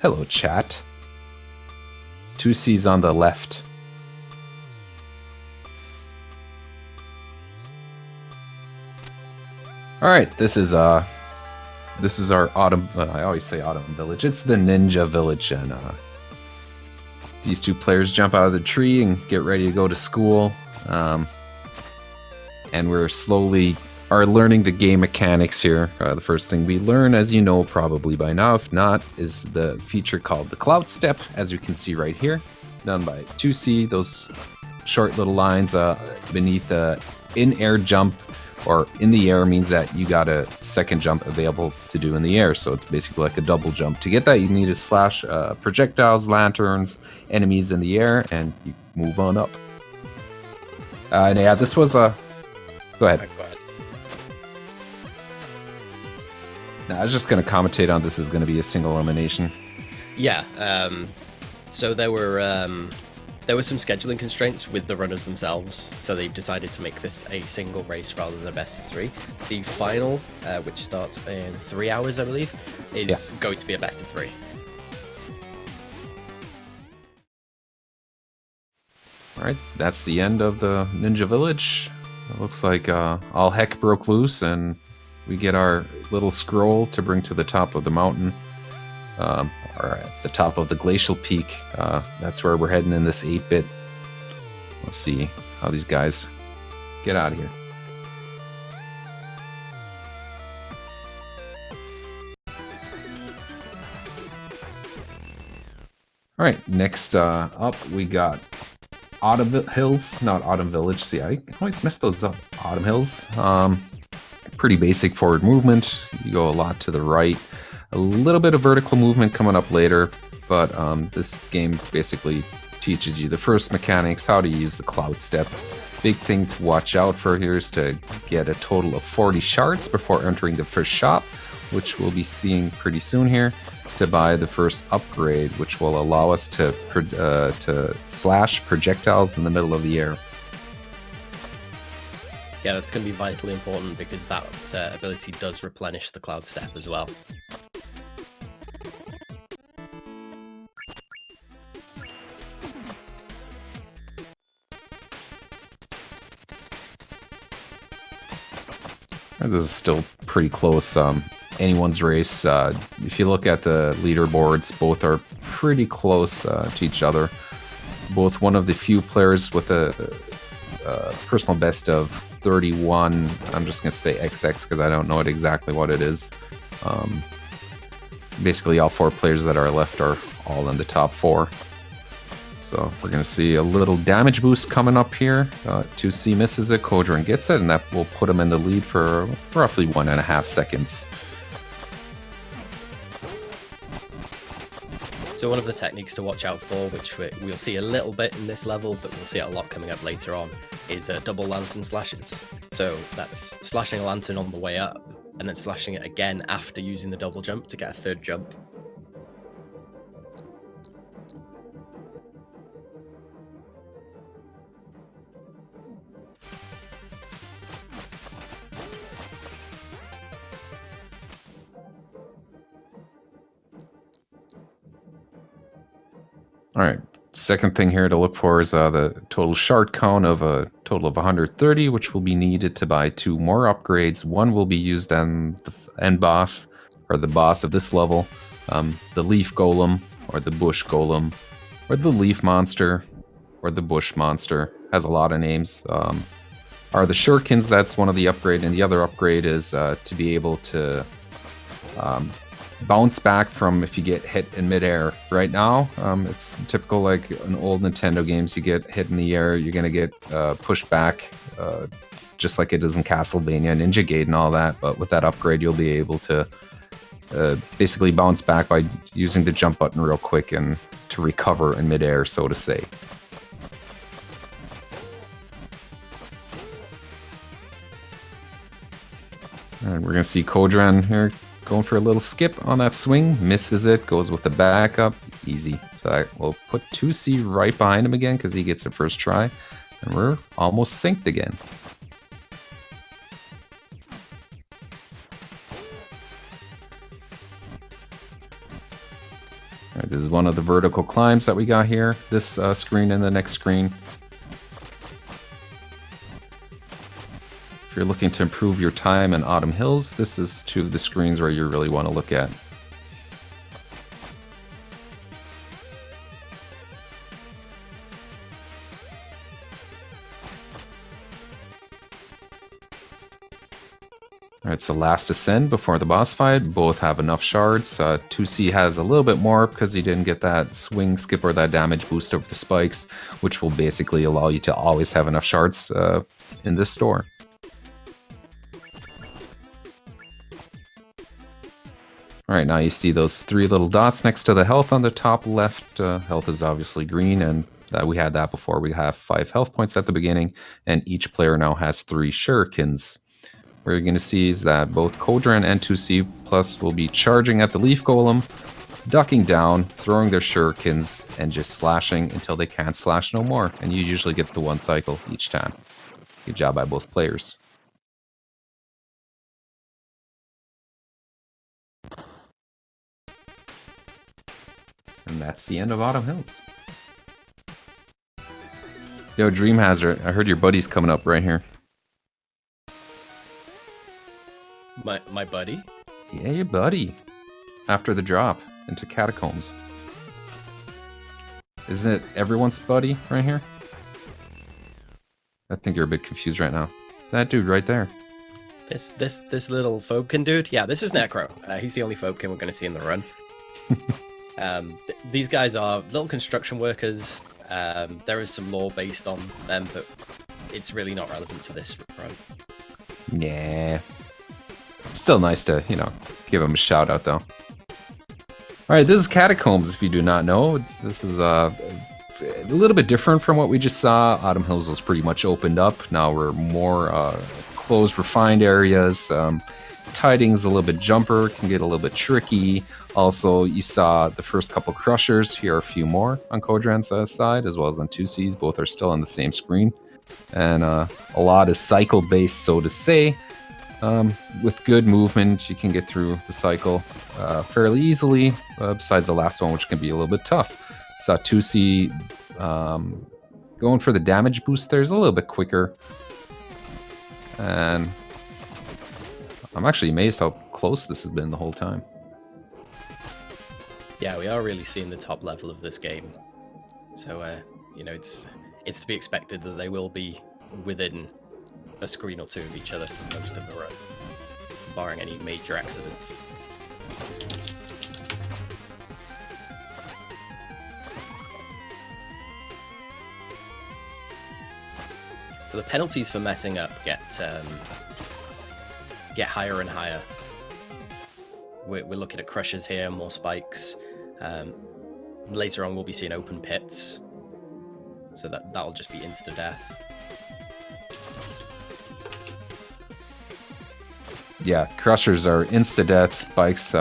Hello, chat. 2C's on the left. All right, this is our autumn. I always say autumn village. It's the ninja village, and these two players jump out of the tree and get ready to go to school. And we're slowly learning the game mechanics here. The first thing we learn, as you know probably by now, if not, is the feature called the cloud step, as you can see right here, done by 2C. Those short little lines beneath the in-air jump, or in the air, means that you got a second jump available to do in the air. So it's basically like a double jump. To get that, you need to slash projectiles, lanterns, enemies in the air, and you move on up. And yeah, this was a... Go ahead. Go ahead. No, I was just going to commentate on this is going to be a single elimination. Yeah, so there were some scheduling constraints with the runners themselves, so they've decided to make this a single race rather than a best of 3. The final, which starts in 3 hours, I believe, is going to be a best of 3. All right, that's the end of the Ninja Village. It looks like all heck broke loose, and we get our little scroll to bring to the top of the mountain, or at the top of the glacial peak. That's where we're heading in this 8-bit. Let's see how these guys get out of here. All right, next up we got Autumn Hills, not Autumn Village. See, I always mess those up. Autumn Hills. Pretty basic forward movement. You go a lot to the right. A little bit of vertical movement coming up later, but this game basically teaches you the first mechanics, how to use the cloud step. Big thing to watch out for here is to get a total of 40 shards before entering the first shop, which we'll be seeing pretty soon here, to buy the first upgrade, which will allow us to slash projectiles in the middle of the air. Yeah, that's going to be vitally important because that ability does replenish the cloud step as well. This is still pretty close. Anyone's race. If you look at the leaderboards, both are pretty close to each other. Both one of the few players with a personal best of 31. I'm just going to say XX because I don't know exactly what it is. Basically, all 4 players that are left are all in the top 4. So we're going to see a little damage boost coming up here. 2C misses it, Kodran gets it, and that will put him in the lead for roughly 1.5 seconds. So one of the techniques to watch out for, which we'll see a little bit in this level, but we'll see it a lot coming up later on, is double lantern slashes. So that's slashing a lantern on the way up, and then slashing it again after using the double jump to get a third jump. All right, second thing here to look for is the total shard count of a total of 130, which will be needed to buy 2 more upgrades. One will be used on the end boss, or the boss of this level, the leaf golem, or the bush golem, or the leaf monster, or the bush monster. Has a lot of names. Are the shurikens, that's one of the upgrade, and the other upgrade is to be able to bounce back from if you get hit in midair. Right now, it's typical like in old Nintendo games. You get hit in the air, you're gonna get pushed back, just like it is in Castlevania, Ninja Gate, and all that. But with that upgrade, you'll be able to basically bounce back by using the jump button real quick and to recover in midair, so to say. And we're gonna see Kodran here going for a little skip on that swing, misses it, goes with the backup, easy. So we'll put 2C right behind him again because he gets the first try, and we're almost synced again. All right, this is one of the vertical climbs that we got here. This screen and the next screen. If you're looking to improve your time in Autumn Hills, this is two of the screens where you really want to look at. Alright, so last ascend before the boss fight. Both have enough shards. 2C has a little bit more because he didn't get that swing skip or that damage boost over the spikes, which will basically allow you to always have enough shards in this store. Alright, now you see those 3 little dots next to the health on the top left. Health is obviously green, and we had that before. We have 5 health points at the beginning, and each player now has 3 shurikens. What you're going to see is that both Kodran and TwoCplus will be charging at the Leaf Golem, ducking down, throwing their shurikens, and just slashing until they can't slash no more. And you usually get the 1 cycle each time. Good job by both players. And that's the end of Autumn Hills. Yo, Dream Hazard, I heard your buddy's coming up right here. My buddy? Yeah, your buddy. After the drop into Catacombs. Isn't it everyone's buddy right here? I think you're a bit confused right now. That dude right there. This little Fokin dude? Yeah, this is Necro. He's the only Fokin we're going to see in the run. These guys are little construction workers. There is some lore based on them, but it's really not relevant to this run. Yeah. It's still nice to, you know, give him a shout out though. Alright, this is Catacombs, if you do not know. This is a little bit different from what we just saw. Autumn Hills was pretty much opened up. Now we're more closed, refined areas. Tiding's a little bit jumper, can get a little bit tricky. Also, you saw the first couple crushers. Here are a few more on Kodran's side, as well as on 2C's. Both are still on the same screen. And a lot is cycle-based, so to say. With good movement, you can get through the cycle fairly easily, besides the last one, which can be a little bit tough. Saw 2C going for the damage boost there is a little bit quicker. And I'm actually amazed how close this has been the whole time. Yeah, we are really seeing the top level of this game. So, you know, it's to be expected that they will be within a screen or two of each other for most of the run, barring any major accidents. So the penalties for messing up get higher and higher. We're looking at crushers here, more spikes. Later on, we'll be seeing open pits, so that'll just be insta-death. Yeah, crushers are insta-death, spikes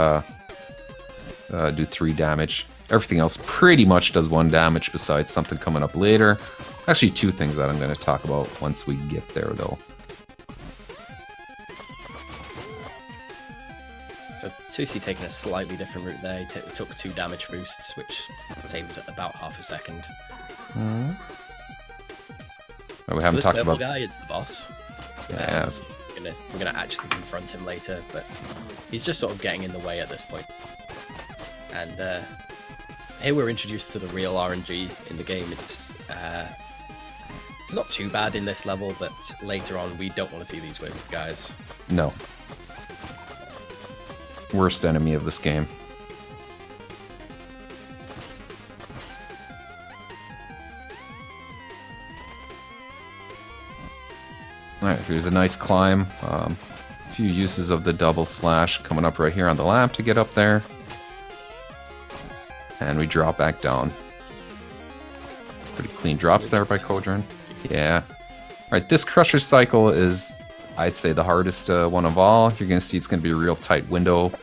do 3 damage. Everything else pretty much does 1 damage besides something coming up later. Actually, 2 things that I'm going to talk about once we get there, though. So 2C taking a slightly different route there. He took 2 damage boosts, which saves about half a second. Oh, we haven't talked about... This guy is the boss. Yeah. We're gonna actually confront him later, but he's just sort of getting in the way at this point. And here we're introduced to the real RNG in the game. It's not too bad in this level, but later on we don't want to see these wizard guys. No. Worst enemy of this game. Alright, here's a nice climb. A few uses of the double slash coming up right here on the lamp to get up there. And we drop back down. Pretty clean drops there by Kodran. Yeah. Alright, this crusher cycle is, I'd say, the hardest one of all. You're going to see it's going to be a real tight window.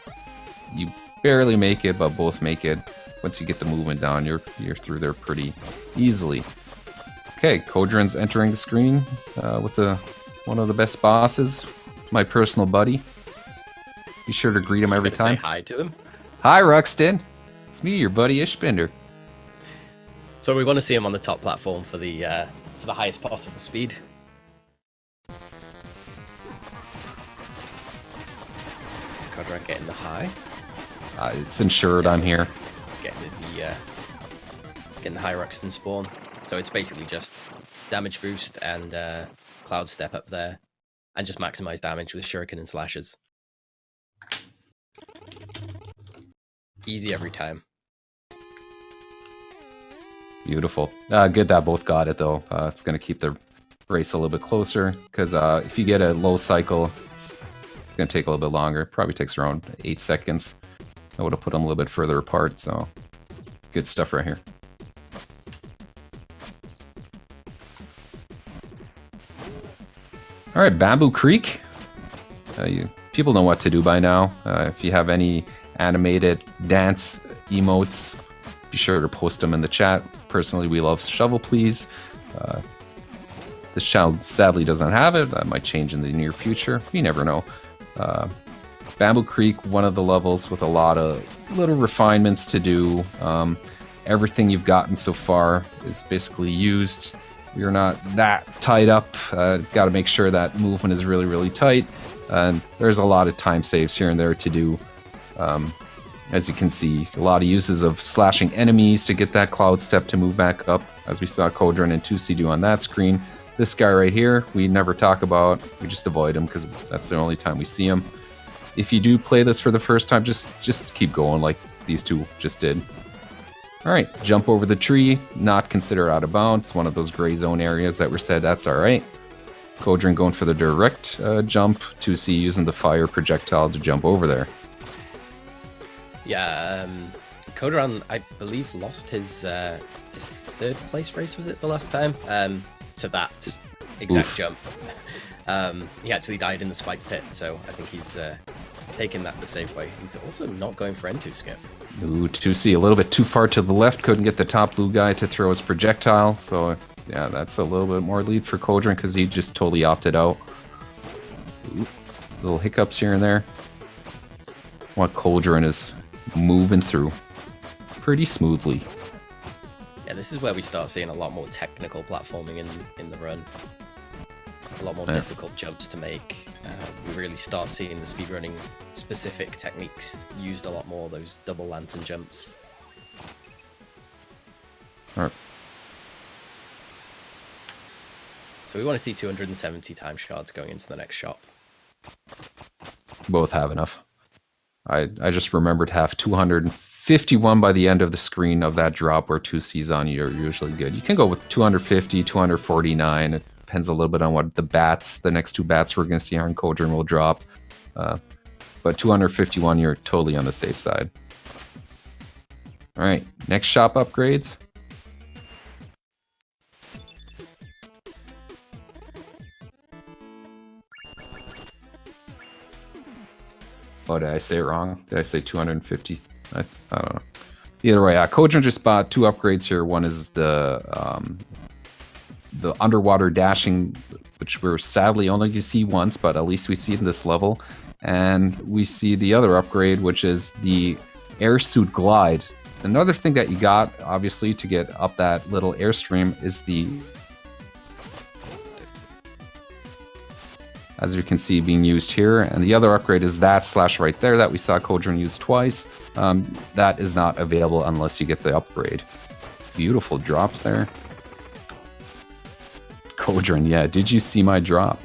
You barely make it, but both make it. Once you get the movement down, you're through there pretty easily. Okay, Kodran's entering the screen with one of the best bosses, my personal buddy. Be sure to greet him every time. Say hi to him. Hi, Ruxton. It's me, your buddy Ishbender. So we want to see him on the top platform for the highest possible speed. Kodran getting the high. It's ensured I'm here. Getting the high Ruxton spawn. So it's basically just damage boost and cloud step up there, and just maximize damage with shuriken and slashes. Easy every time. Beautiful. Good that both got it, though. It's going to keep the race a little bit closer, because if you get a low cycle, it's going to take a little bit longer. It probably takes around 8 seconds. I would have put them a little bit further apart, so good stuff right here. All right, Bamboo Creek. People know what to do by now. If you have any animated dance emotes, be sure to post them in the chat. Personally, we love Shovel Please. This channel sadly doesn't have it. That might change in the near future. You never know. Bamboo Creek, one of the levels with a lot of little refinements to do. Everything you've gotten so far is basically used. You're not that tied up. Got to make sure that movement is really, really tight. And there's a lot of time saves here and there to do. As you can see, a lot of uses of slashing enemies to get that cloud step to move back up, as we saw Kodran and 2C do on that screen. This guy right here, we never talk about. We just avoid him because that's the only time we see him. If you do play this for the first time, just keep going like these two just did. All right, jump over the tree, not considered out of bounds. One of those gray zone areas that were said, that's all right. Kodran going for the direct jump, 2C using the fire projectile to jump over there. Yeah, Kodran, I believe, lost his third place race, was it, the last time? To that exact jump. He actually died in the spike pit, so I think he's taken that the safe way. He's also not going for N2 skip. Ooh, 2C a little bit too far to the left. Couldn't get the top blue guy to throw his projectile. So, yeah, that's a little bit more lead for Kodran because he just totally opted out. Ooh, little hiccups here and there. What Kodran is moving through pretty smoothly. Yeah, this is where we start seeing a lot more technical platforming in the run. A lot more difficult jumps to make. We really start seeing the speedrunning specific techniques used a lot more, those double lantern jumps. Alright. So we want to see 270 time shards going into the next shop. Both have enough. I just remembered to have 251 by the end of the screen of that drop where 2C's on you are usually good. You can go with 250, 249. It depends a little bit on what the next two bats we're going to see here in Kodran will drop. But 251, you're totally on the safe side. All right, next shop upgrades. Oh, did I say it wrong? Did I say 250? I don't know. Either way, Kodran just bought two upgrades here. One is the underwater dashing, which we're sadly only going to see once, but at least we see it in this level. And we see the other upgrade, which is the air suit glide. Another thing that you got, obviously, to get up that little airstream is as you can see, being used here. And the other upgrade is that slash right there that we saw Kodran use twice. That is not available unless you get the upgrade. Beautiful drops there. Kodran, yeah, did you see my drop?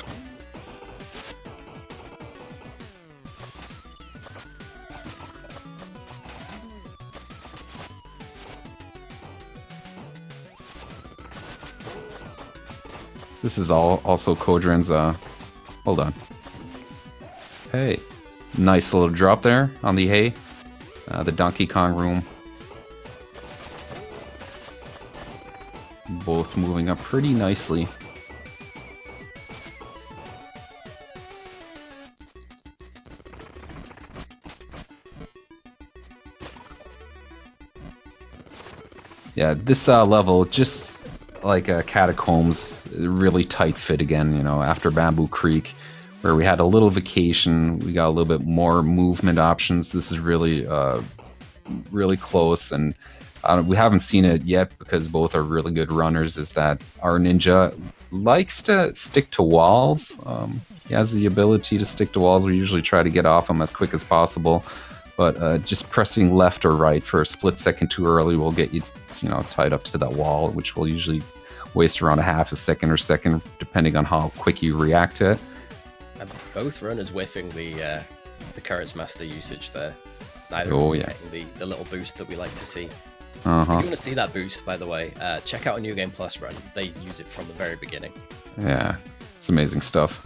This is also Kodran's, hold on. Hey, nice little drop there on the hay. The Donkey Kong room. Both moving up pretty nicely. Yeah, this level, just like Catacombs, really tight fit again, you know, after Bamboo Creek, where we had a little vacation, we got a little bit more movement options. This is really really close, and we haven't seen it yet because both are really good runners, is that our ninja likes to stick to walls. He has the ability to stick to walls. We usually try to get off him as quick as possible, but just pressing left or right for a split second too early will get you, tied up to that wall, which will usually waste around a half a second or second, depending on how quick you react to it. And both runners whiffing the Currents Master usage there. Neither getting the little boost that we like to see. If you want to see that boost, by the way, check out a New Game Plus run. They use it from the very beginning. Yeah, it's amazing stuff.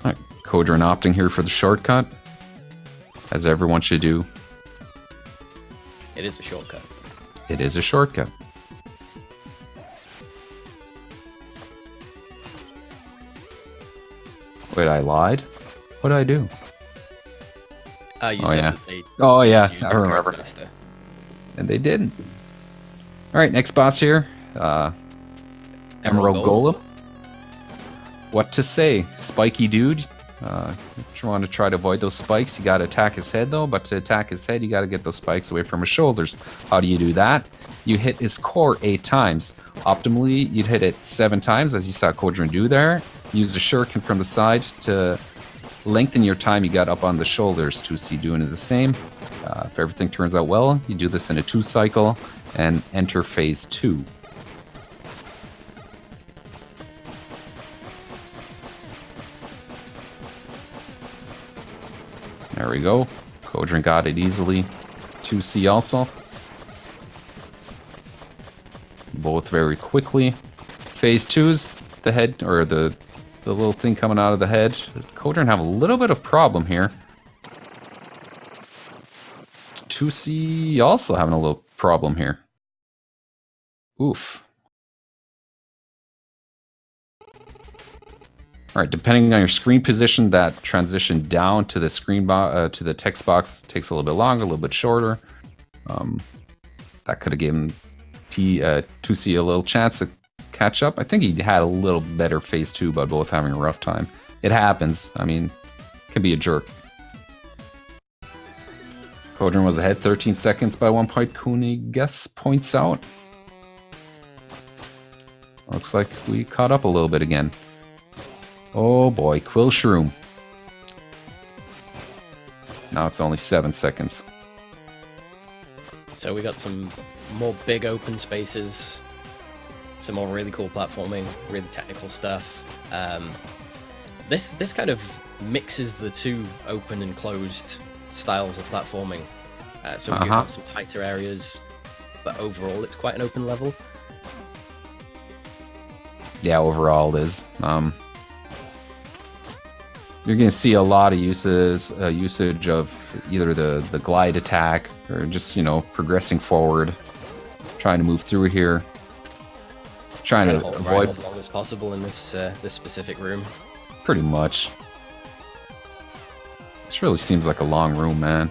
All right, Kodran opting here for the shortcut, as everyone should do. It is a shortcut. It is a shortcut. Wait, I lied? What did I do? You said yeah. that they used I the remember. Currents Master. And they didn't. All right, next boss here. Emerald Golem. What to say? Spiky dude. If you want to try to avoid those spikes, you got to attack his head, though. But to attack his head, you got to get those spikes away from his shoulders. How do you do that? You hit his core 8 times. Optimally, you'd hit it 7 times, as you saw Kodran do there. Use the shuriken from the side to lengthen your time you got up on the shoulders. 2C doing the same. If everything turns out well, you do this in a 2 cycle and enter phase 2. There we go. Kodran got it easily. 2C also. Both very quickly. Phase 2's the head, or the little thing coming out of the head. Kodran have a little bit of problem here. 2C also having a little problem here. Oof. All right, depending on your screen position, that transition down to the screen to the text box takes a little bit longer, a little bit shorter. That could have given 2C a little chance to catch up. I think he had a little better phase 2, but both having a rough time. It happens. I mean, can be a jerk. Kodran was ahead 13 seconds by 1 point. Kuniges points out. Looks like we caught up a little bit again. Oh boy, Quill Shroom. Now it's only 7 seconds. So we got some more big open spaces, some more really cool platforming, really technical stuff. This kind of mixes the two open and closed styles of platforming. So we do have some tighter areas, but overall it's quite an open level. Yeah, overall it is. You're going to see a lot of usage of either the glide attack or just, progressing forward, trying to move through here, trying to avoid as long as possible in this this specific room. Pretty much. This really seems like a long room, man.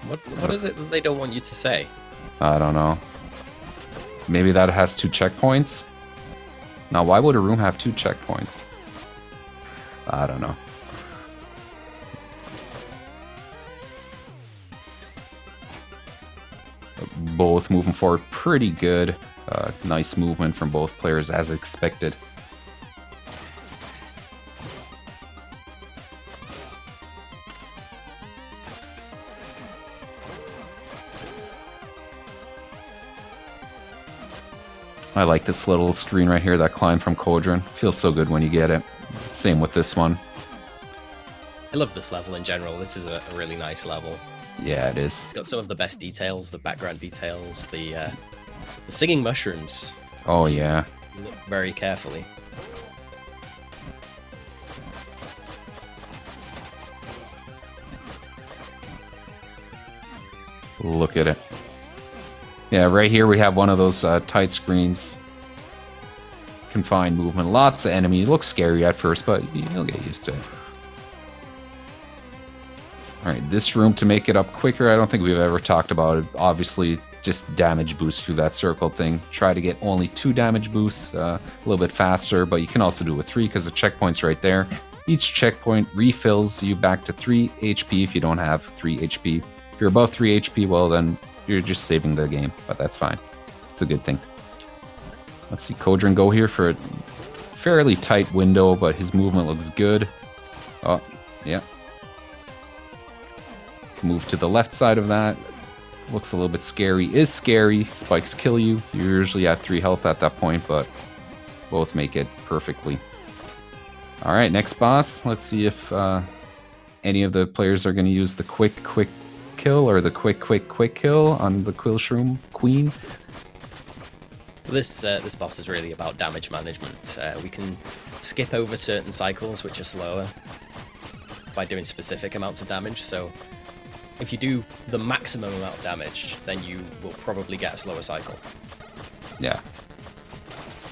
What is it that they don't want you to say? I don't know. Maybe that has 2 checkpoints? Now, why would a room have 2 checkpoints? I don't know. Both moving forward pretty good. Nice movement from both players as expected. I like this little screen right here that climbed from Kodran. Feels so good when you get it. Same with this one. I love this level in general. This is a really nice level. Yeah, it is. It's got some of the best details, the background details, the singing mushrooms. Oh, yeah. Look very carefully. Look at it. Yeah, right here we have one of those tight screens. Confined movement. Lots of enemy. It looks scary at first, but you'll get used to it. Alright, this room to make it up quicker, I don't think we've ever talked about it. Obviously, just damage boost through that circle thing. Try to get only 2 damage boosts, a little bit faster, but you can also do it with 3 because the checkpoint's right there. Each checkpoint refills you back to 3 HP if you don't have 3 HP. If you're above 3 HP, well then you're just saving the game, but that's fine. It's a good thing. Let's see Kodran go here for a fairly tight window, but his movement looks good. Oh, yeah. Move to the left side of that. Looks a little bit scary. Is scary. Spikes kill you. You're usually at 3 health at that point, but both make it perfectly. Alright, next boss. Let's see if any of the players are going to use the quick kill or the quick kill on the Quill Shroom Queen. So this boss is really about damage management. We can skip over certain cycles which are slower by doing specific amounts of damage. So if you do the maximum amount of damage, then you will probably get a slower cycle. Yeah.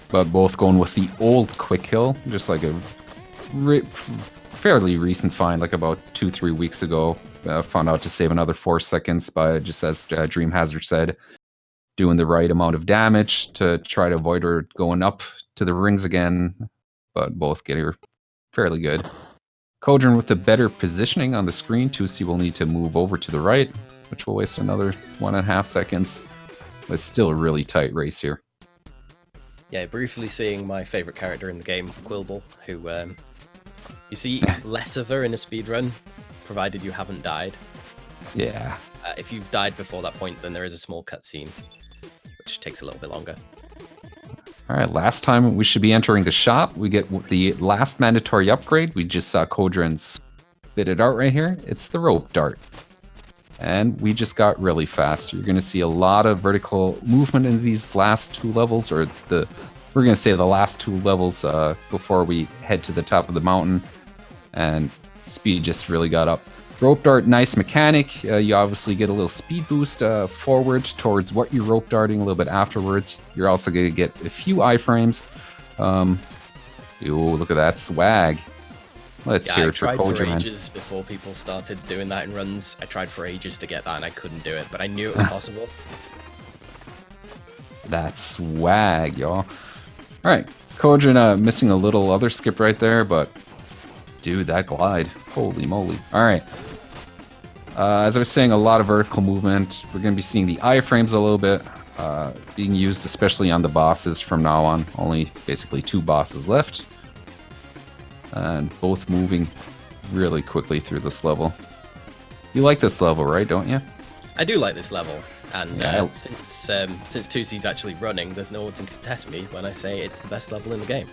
But both going with the old quick kill, just like a fairly recent find, like about 2-3 weeks ago. Found out to save another 4 seconds by, just as Dream Hazard said, doing the right amount of damage to try to avoid her going up to the rings again. But both get her fairly good. Kodran with the better positioning on the screen. 2C will need to move over to the right, which will waste another 1.5 seconds. But it's still a really tight race here. Yeah, briefly seeing my favourite character in the game, Quillball, who you see less of her in a speedrun, provided you haven't died. Yeah. If you've died before that point, then there is a small cutscene, which takes a little bit longer. Alright, last time we should be entering the shop. We get the last mandatory upgrade. We just saw Kodran spit it out right here. It's the rope dart. And we just got really fast. You're going to see a lot of vertical movement in these last 2 levels, or we're going to say the last 2 levels before we head to the top of the mountain. And speed just really got up. Rope dart, nice mechanic. You obviously get a little speed boost forward towards what you're rope darting a little bit afterwards. You're also going to get a few iframes. Ooh, look at that swag. Let's hear it for Kodran. I tried for ages before people started doing that in runs. I tried for ages to get that and I couldn't do it, but I knew it was possible. That swag, y'all. Alright, Kodran missing a little other skip right there, but dude, that glide. Holy moly. Alright. As I was saying, a lot of vertical movement. We're going to be seeing the iframes a little bit being used, especially on the bosses from now on. Only basically 2 bosses left. And both moving really quickly through this level. You like this level, right? Don't you? I do like this level. And Yeah. since 2C's actually running, there's no one to contest me when I say it's the best level in the game.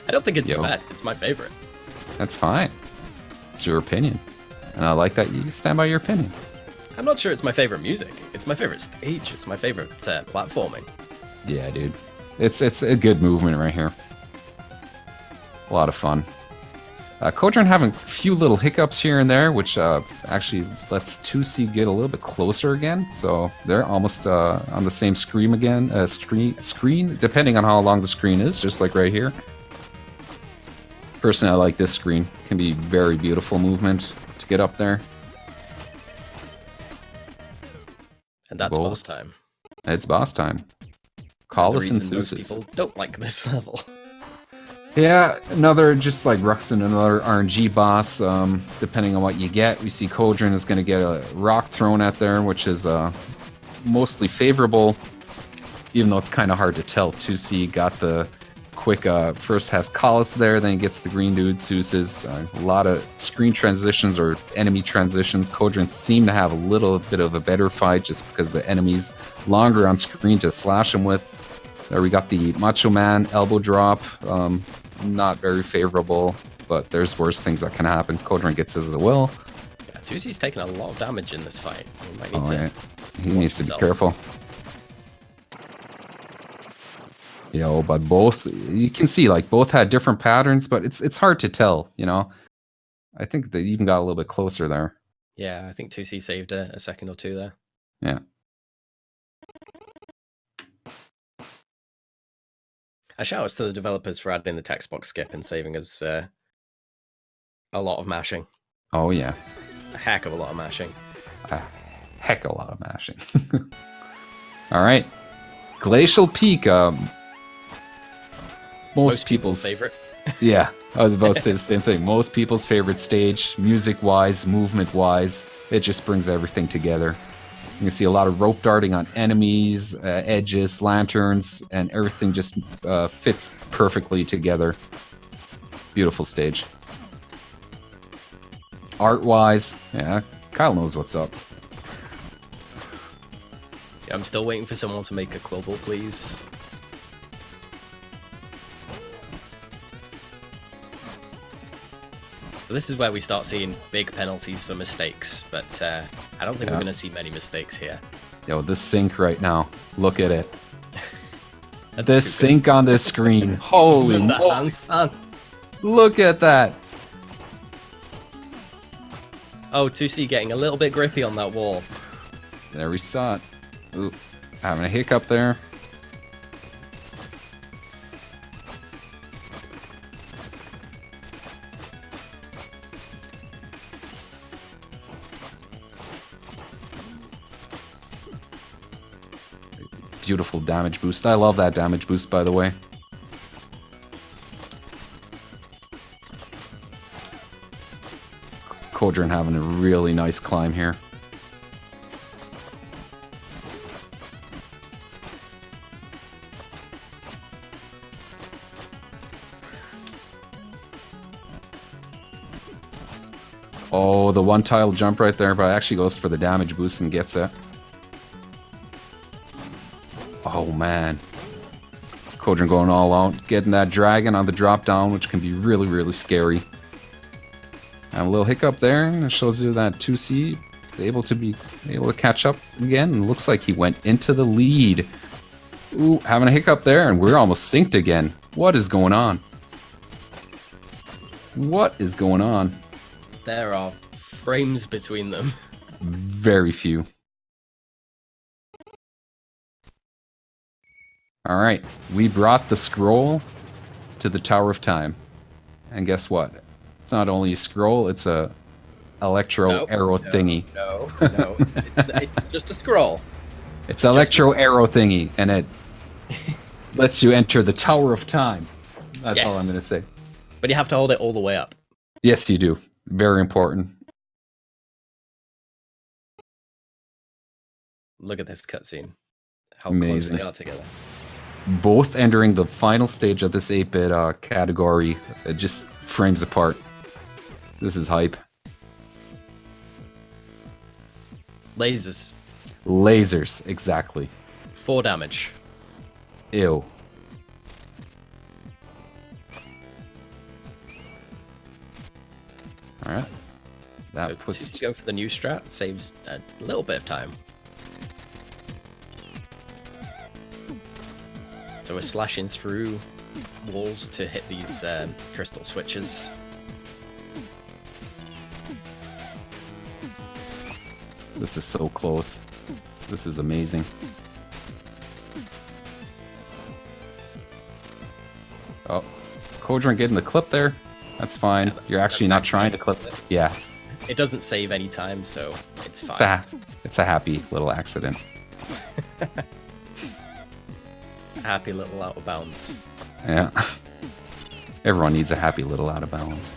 I don't think it's the best. It's my favorite. That's fine. It's your opinion. And I like that you stand by your opinion. I'm not sure it's my favorite music. It's my favorite stage. It's my favorite platforming. Yeah, dude. It's a good movement right here. A lot of fun. Kodran having a few little hiccups here and there, which actually lets 2C get a little bit closer again. So they're almost on the same screen again. Screen, depending on how long the screen is, just like right here. Personally, I like this screen. It can be very beautiful movement to get up there. And that's boss time. It's boss time. Collis and Most Seuss. people don't like this level. Yeah, another, just like Ruxin, another RNG boss. Depending on what you get, we see Kodran is going to get a rock thrown at there, which is mostly favorable, even though it's kind of hard to tell. 2C got the quick, first has Collis there, then he gets the green dude, Seuss's. A lot of screen transitions or enemy transitions. Kodran seemed to have a little bit of a better fight just because the enemy's longer on screen to slash him with. There we got the Macho Man elbow drop. Not very favorable, but there's worse things that can happen. Kodran gets his as well. Yeah, 2C's taking a lot of damage in this fight. He might need He needs to be careful. But both, you can see, like, both had different patterns, but it's hard to tell, you know? I think they even got a little bit closer there. Yeah, I think 2C saved a second or two there. Yeah. A shout out to the developers for adding the text box skip and saving us a lot of mashing. Oh, yeah. A heck of a lot of mashing. A heck of a lot of mashing. All right. Glacial Peak. Most people's favorite. Yeah, I was about to say the same thing. Most people's favorite stage, music-wise, movement-wise, it just brings everything together. You can see a lot of rope darting on enemies, edges, lanterns, and everything just fits perfectly together. Beautiful stage. Art-wise, yeah, Kyle knows what's up. Yeah, I'm still waiting for someone to make a quibble, please. So this is where we start seeing big penalties for mistakes, but I don't think we're going to see many mistakes here. Yo, this sync right now, look at it. This sync on this screen, holy moly. Look at that. Oh, 2C getting a little bit grippy on that wall. There we saw it. Ooh, having a hiccup there. Beautiful damage boost. I love that damage boost, by the way. Kodran having a really nice climb here. Oh, the one tile jump right there, but actually goes for the damage boost and gets it. Oh man. Kodran going all out, getting that dragon on the drop down, which can be really, really scary. And a little hiccup there, and it shows you that 2C is able to catch up again. And looks like he went into the lead. Ooh, having a hiccup there, and we're almost synced again. What is going on? What is going on? There are frames between them. Very few. Alright, we brought the scroll to the Tower of Time. And guess what? It's not only a scroll, it's a electro arrow thingy. No, it's just a scroll. It's electro arrow thingy, and it lets you enter the Tower of Time. That's all I'm going to say. But you have to hold it all the way up. Yes, you do. Very important. Look at this cutscene. How Amazing. close they are together. Both entering the final stage of this 8-bit category, just frames apart. This is hype. Lasers. Lasers, exactly. 4 damage. Ew. Alright. That So puts... to go for the new strat saves a little bit of time. So we're slashing through walls to hit these crystal switches. This is so close. This is amazing. Oh, Kodran getting the clip there. That's fine. Yeah, You're actually not trying to clip it. Yeah. It doesn't save any time, so it's fine. It's a happy little accident. Happy little out of bounds. Yeah. Everyone needs a happy little out of bounds.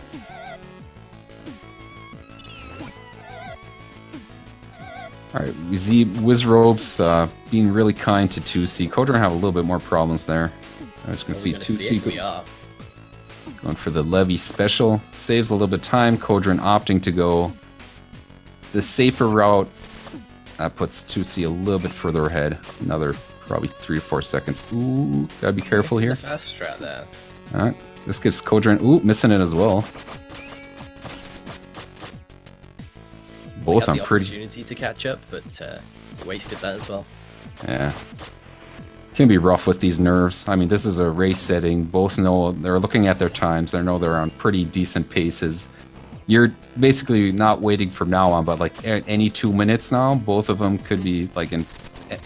Alright, we see Wizrobes being really kind to 2C. Kodran have a little bit more problems there. I was going to see 2C going for the Levy special. Saves a little bit of time. Kodran opting to go the safer route. That puts 2C a little bit further ahead. Another probably 3 to 4 seconds. Ooh, gotta be careful here. Fast strat there. Alright, this gives Kodran... Ooh, missing it as well. Both on pretty... opportunity to catch up, but wasted that as well. Yeah. Can be rough with these nerves. I mean, this is a race setting. Both know they're looking at their times. They know they're on pretty decent paces. You're basically not waiting from now on, but like any 2 minutes now, both of them could be like in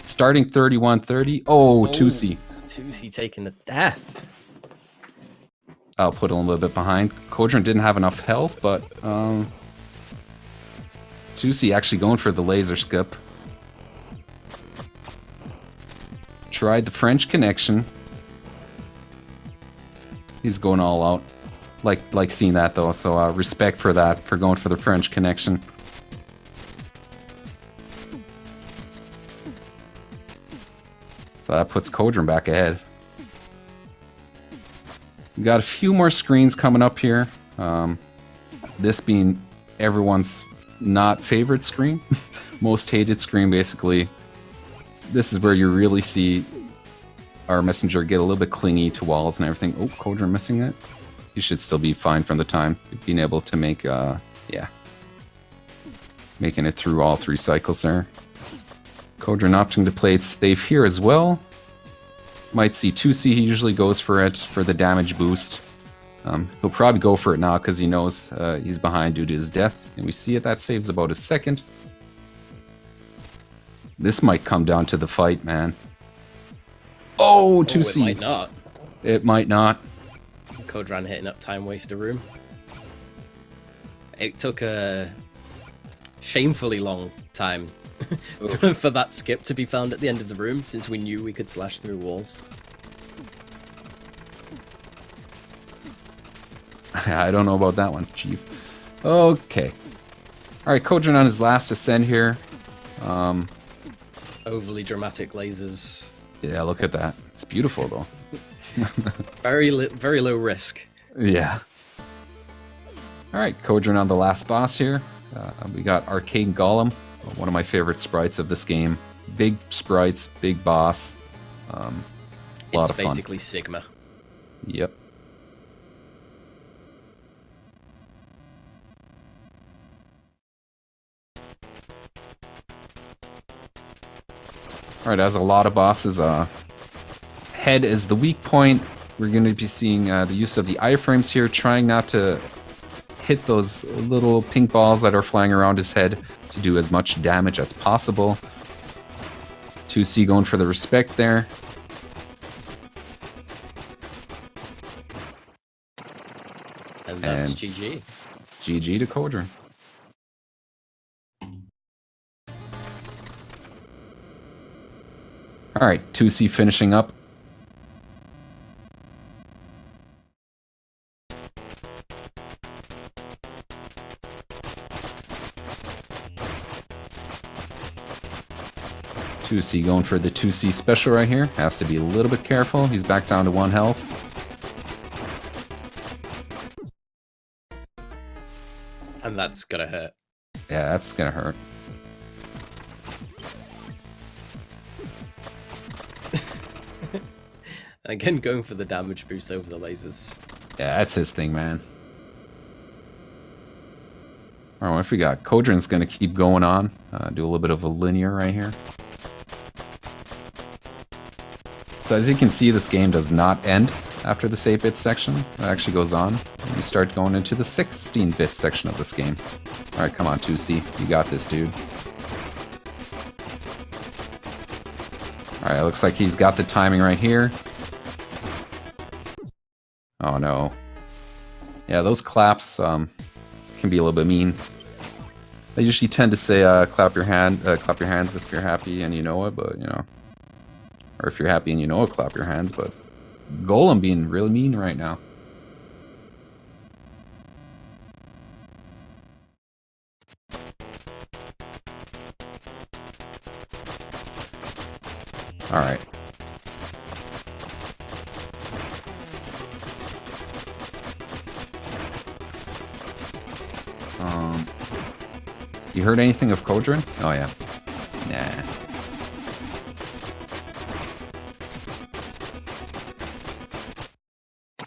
starting 31-30. Oh, 2C. 2C taking the death. I'll put a little bit behind. Kodran didn't have enough health, but 2C actually going for the laser skip. Tried the French connection. He's going all out. like seeing that though. So respect for that, for going for the French connection. So that puts Kodran back ahead. We got a few more screens coming up here. This being everyone's not favorite screen, most hated screen basically. This is where you really see our messenger get a little bit clingy to walls and everything. Oh, Kodran missing it. He should still be fine from the time being able to make, yeah, making it through all 3 cycles there. Kodran opting to play it safe here as well. Might see 2C, he usually goes for it for the damage boost. He'll probably go for it now because he knows he's behind due to his death. And we see it, that saves about a second. This might come down to the fight, man. Oh, 2C. It might not. It might not. Kodran hitting up time waster room. It took a shamefully long time for that skip to be found at the end of the room, since we knew we could slash through walls. I don't know about that one, Chief. Okay. Alright, Kodran on his last ascent here. Overly dramatic lasers. Yeah, look at that. It's beautiful, though. Very low risk. Yeah. Alright, Kodran on the last boss here. We got Arcade Golem, one of my favorite sprites of this game. Big sprites, big boss. Lot of fun. It's basically Sigma. Yep. Alright, as a lot of bosses, head is the weak point. We're going to be seeing the use of the iframes here, trying not to hit those little pink balls that are flying around his head to do as much damage as possible. 2C going for the respect there. And that's GG. GG to Kodran. Alright, 2C finishing up. C going for the 2C special right here. Has to be a little bit careful. He's back down to 1 health. And that's gonna hurt. Yeah, that's gonna hurt. Again, going for the damage boost over the lasers. Yeah, that's his thing, man. Alright, what if we got? Kodran's gonna keep going on. Do a little bit of a linear right here. So as you can see, this game does not end after this 8-bit section. It actually goes on. You start going into the 16-bit section of this game. Alright, come on, 2C. You got this, dude. Alright, looks like he's got the timing right here. Oh no. Yeah, those claps can be a little bit mean. I usually tend to say clap your hands if you're happy and you know it, but you know. Or if you're happy and you know it, clap your hands, but Golem being really mean right now. Alright. You heard anything of Kodran? Oh yeah. Nah.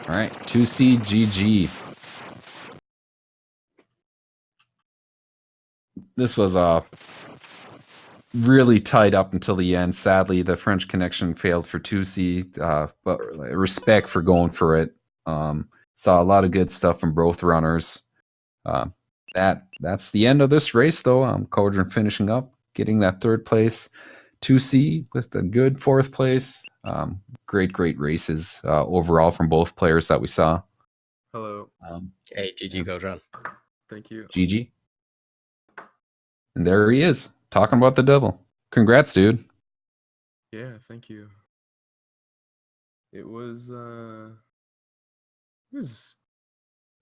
Alright, 2C GG. This was really tight up until the end. Sadly, the French connection failed for 2C, but respect for going for it. Saw a lot of good stuff from both runners. That's the end of this race, though. Kodran finishing up, getting that 3rd place. 2C with a good 4th place. Great races overall from both players that we saw. Hello. Hey, GG Kodran. Thank you. GG. And there he is, talking about the devil. Congrats, dude. Yeah, thank you. It was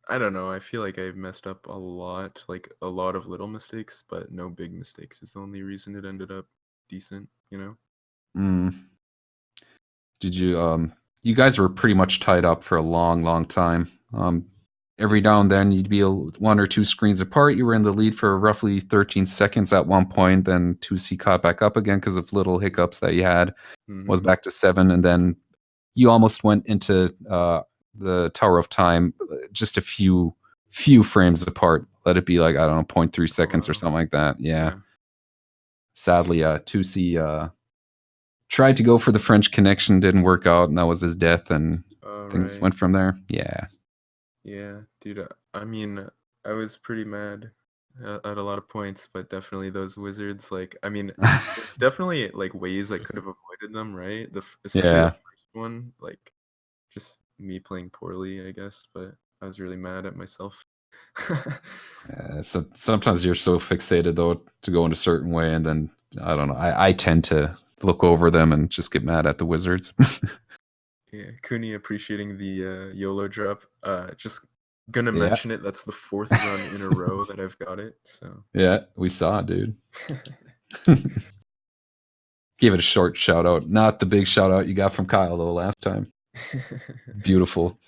I don't know. I feel like I messed up a lot, like a lot of little mistakes, but no big mistakes is the only reason it ended up decent, you know? Mm. Did you? You guys were pretty much tied up for a long time. Every now and then you'd be one or two screens apart. You were in the lead for roughly 13 seconds at one point. Then 2C caught back up again because of little hiccups that you had. Was Mm-hmm. back to 7, and then you almost went into the Tower of Time just a few frames apart. Let it be like, I don't know, 0.3 Oh, seconds or wow. something like that. Yeah. Yeah. Sadly, 2C tried to go for the French connection, didn't work out, and that was his death, and All things right. went from there. Yeah. Yeah, dude. I mean, I was pretty mad at a lot of points, but definitely those wizards. Like, I mean, there's definitely like ways I could have avoided them, right? Especially the Yeah. first one, like just me playing poorly, I guess. But I was really mad at myself. So sometimes you're so fixated though to go in a certain way, and then I don't know. I tend to look over them and just get mad at the wizards. Yeah, Cooney appreciating the YOLO drop. Just gonna Yeah. mention it. That's the fourth run in a row that I've got it. So Yeah, we saw it, dude. Give it a short shout out. Not the big shout out you got from Kyle though last time. Beautiful.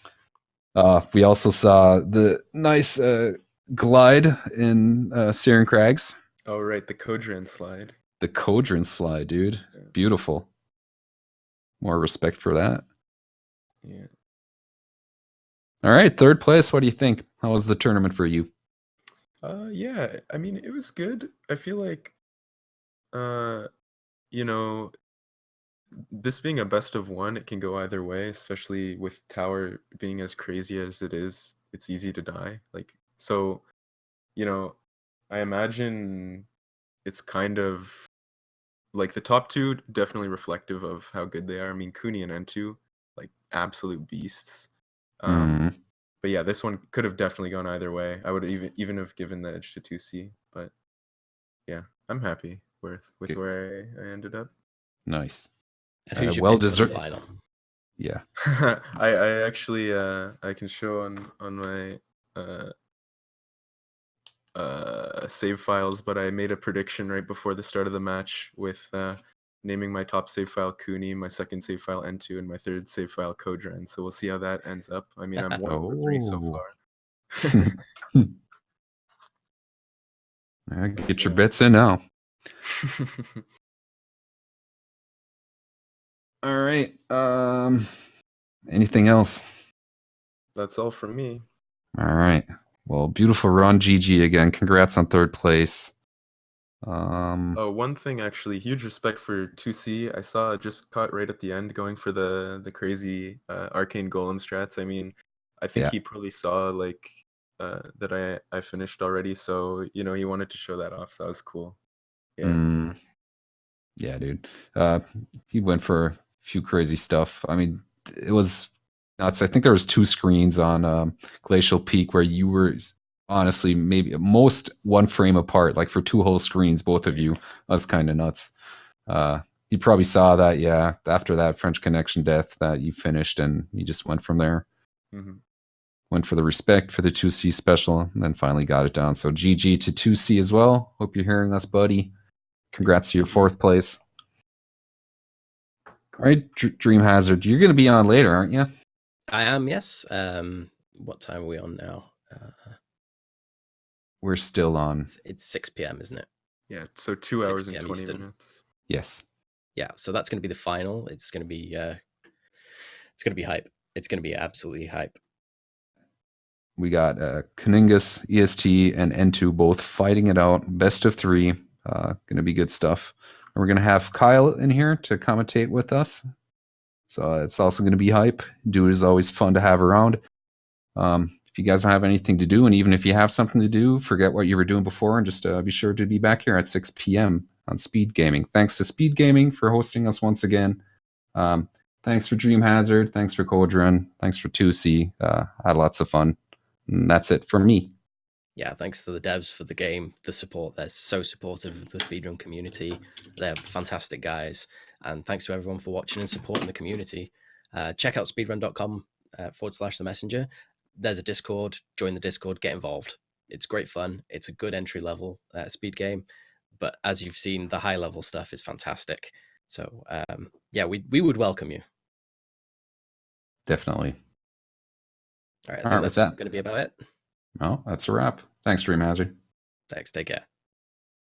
We also saw the nice glide in Searing Crags. oh right, the Kodran slide. The Kodran slide, dude. Yeah. Beautiful. More respect for that. Yeah. All right, third place. What do you think? How was the tournament for you? Yeah, I mean, it was good. I feel like, uh, you know, this being a best of one, it can go either way, especially with Tower being as crazy as it is. It's easy to die. Like, so, you know, I imagine it's kind of like the top two definitely reflective of how good they are. I mean, Cooney and N2, like absolute beasts. Hmm. But yeah, this one could have definitely gone either way. I would even have given the edge to 2C, but yeah, I'm happy with where I ended up. Nice. And who's your Well pick for the deserved. final? Yeah. I actually I can show on my save files, but I made a prediction right before the start of the match with naming my top save file Cooney, my second save file N2, and my third save file Kodran. So we'll see how that ends up. I mean, I'm 1 for 3 so Oh. far. Get your bets in now. All right. Anything else? That's all from me. All right. Well, beautiful run, GG again. Congrats on third place. Oh, one thing actually, huge respect for 2C. I saw it just caught right at the end going for the crazy arcane golem strats. I mean, I think Yeah. he probably saw like that I finished already, so you know, he wanted to show that off, so that was cool. Yeah. Yeah, dude. He went for a few crazy stuff. I mean, it was nuts. I think there was 2 screens on Glacial Peak where you were honestly maybe most 1 frame apart, like for 2 whole screens, both of you. That was kind of nuts. You probably saw that, yeah, after that French Connection death that you finished, and you just went from there. Hmm. Went for the respect for the 2C special, and then finally got it down. So GG to 2C as well. Hope you're hearing us, buddy. Congrats to your GG. 4th place. All right, Dream Hazard, you're going to be on later, aren't you? I am, yes. What time are we on now? We're still on. It's 6 p.m., isn't it? Yeah, so 2 6 hours and p.m. 20 Eastern. minutes. Yes. Yeah, so that's going to be the final. It's going to be hype. It's going to be absolutely hype. We got Kaningas, EST, and N2 both fighting it out. Best of 3. Going to be good stuff. And we're going to have Kyle in here to commentate with us. So it's also going to be hype. Dude is always fun to have around. If you guys don't have anything to do, and even if you have something to do, forget what you were doing before and just be sure to be back here at 6 p.m. on Speed Gaming. Thanks to Speed Gaming for hosting us once again. Thanks for Dream Hazard. Thanks for Kodran. Thanks for 2C. Had lots of fun. And that's it from me. Yeah, thanks to the devs for the game, the support. They're so supportive of the speedrun community. They're fantastic guys. And thanks to everyone for watching and supporting the community. Check out speedrun.com /the messenger. there's a Discord. Join the Discord. Get involved. It's great fun. It's a good entry level speed game, but as you've seen, the high level stuff is fantastic. So yeah, we would welcome you. Definitely. All right, I All think right, that's with that, going to be about it. well, that's a wrap. Thanks, Dream Hazard. Thanks. Take care.